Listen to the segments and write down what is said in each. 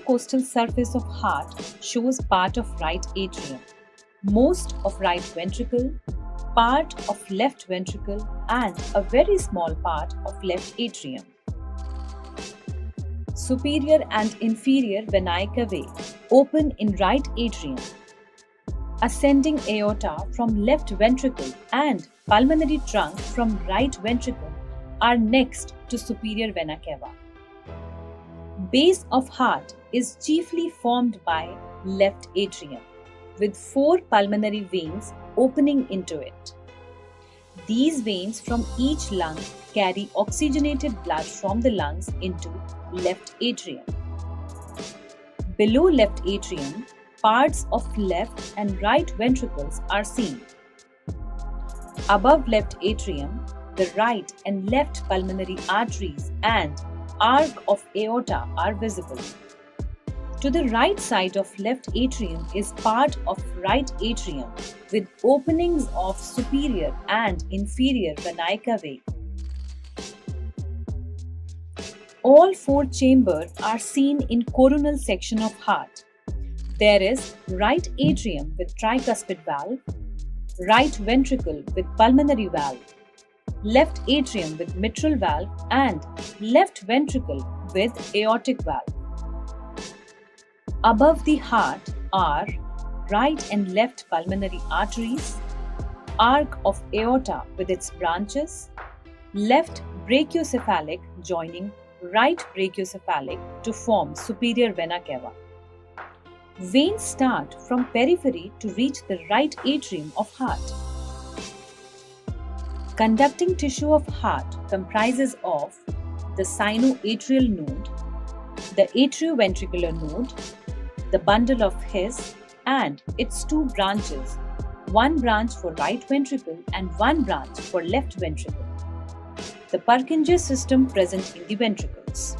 intercostal surface of heart shows part of right atrium, most of right ventricle, part of left ventricle, and a very small part of left atrium. Superior and inferior venaic cavae open in right atrium. Ascending aorta from left ventricle and pulmonary trunk from right ventricle are next to superior vena cava. Base of heart is chiefly formed by left atrium, with 4 pulmonary veins opening into it. These veins from each lung carry oxygenated blood from the lungs into left atrium. Below left atrium, parts of left and right ventricles are seen. Above left atrium, the right and left pulmonary arteries and arc of aorta are visible. To the right side of left atrium is part of right atrium with openings of superior and inferior venaic cavae. All 4 chambers are seen in coronal section of heart. There is right atrium with tricuspid valve, right ventricle with pulmonary valve, left atrium with mitral valve, and left ventricle with aortic valve. Above the heart are right and left pulmonary arteries, arc of aorta with its branches, left brachiocephalic joining right brachiocephalic to form superior vena cava. Veins start from periphery to reach the right atrium of heart. Conducting tissue of heart comprises of the sinoatrial node, the atrioventricular node, the bundle of His and its 2 branches, one branch for right ventricle and one branch for left ventricle. The Purkinje system present in the ventricles.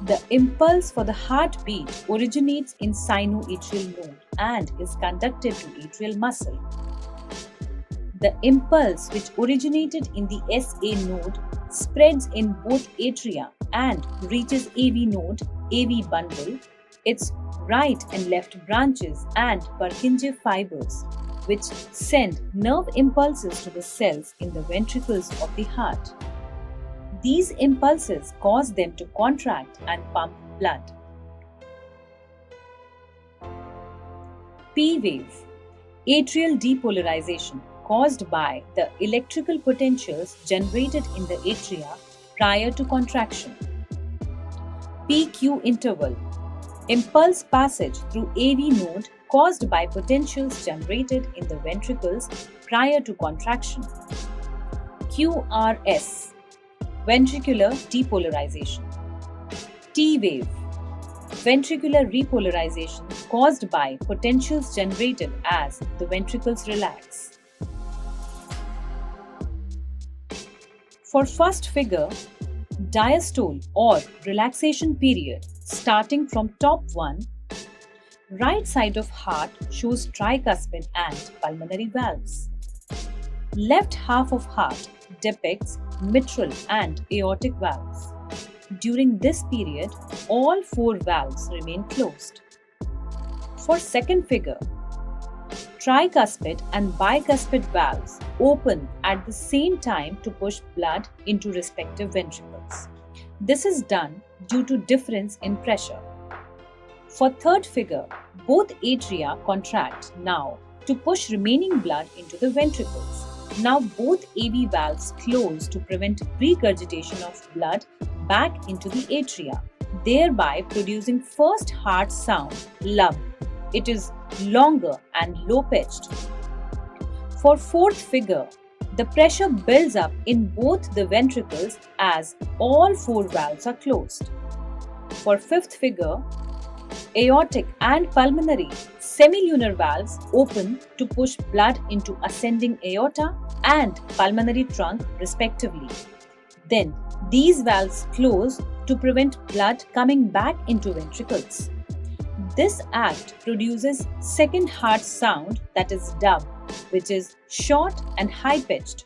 The impulse for the heartbeat originates in sinoatrial node and is conducted to atrial muscle. The impulse which originated in the SA node spreads in both atria and reaches AV node, AV bundle, its right and left branches and Purkinje fibers, which send nerve impulses to the cells in the ventricles of the heart. These impulses cause them to contract and pump blood. P wave, atrial depolarization caused by the electrical potentials generated in the atria prior to contraction. PQ interval, impulse passage through AV node caused by potentials generated in the ventricles prior to contraction. QRS, ventricular depolarization. T wave, ventricular repolarization caused by potentials generated as the ventricles relax. For first figure, diastole or relaxation period starting from top 1, right side of heart shows tricuspid and pulmonary valves. Left half of heart depicts mitral and aortic valves. During this period, all 4 valves remain closed. For second figure, tricuspid and bicuspid valves open at the same time to push blood into respective ventricles. This is done due to difference in pressure. For third figure, both atria contract now to push remaining blood into the ventricles. Now both AV valves close to prevent regurgitation of blood back into the atria, thereby producing first heart sound, lub. It is longer and low-pitched. For fourth figure, the pressure builds up in both the ventricles as all 4 valves are closed. For fifth figure, aortic and pulmonary semilunar valves open to push blood into ascending aorta and pulmonary trunk respectively. Then these valves close to prevent blood coming back into ventricles. This act produces second heart sound, that is dub, which is short and high-pitched.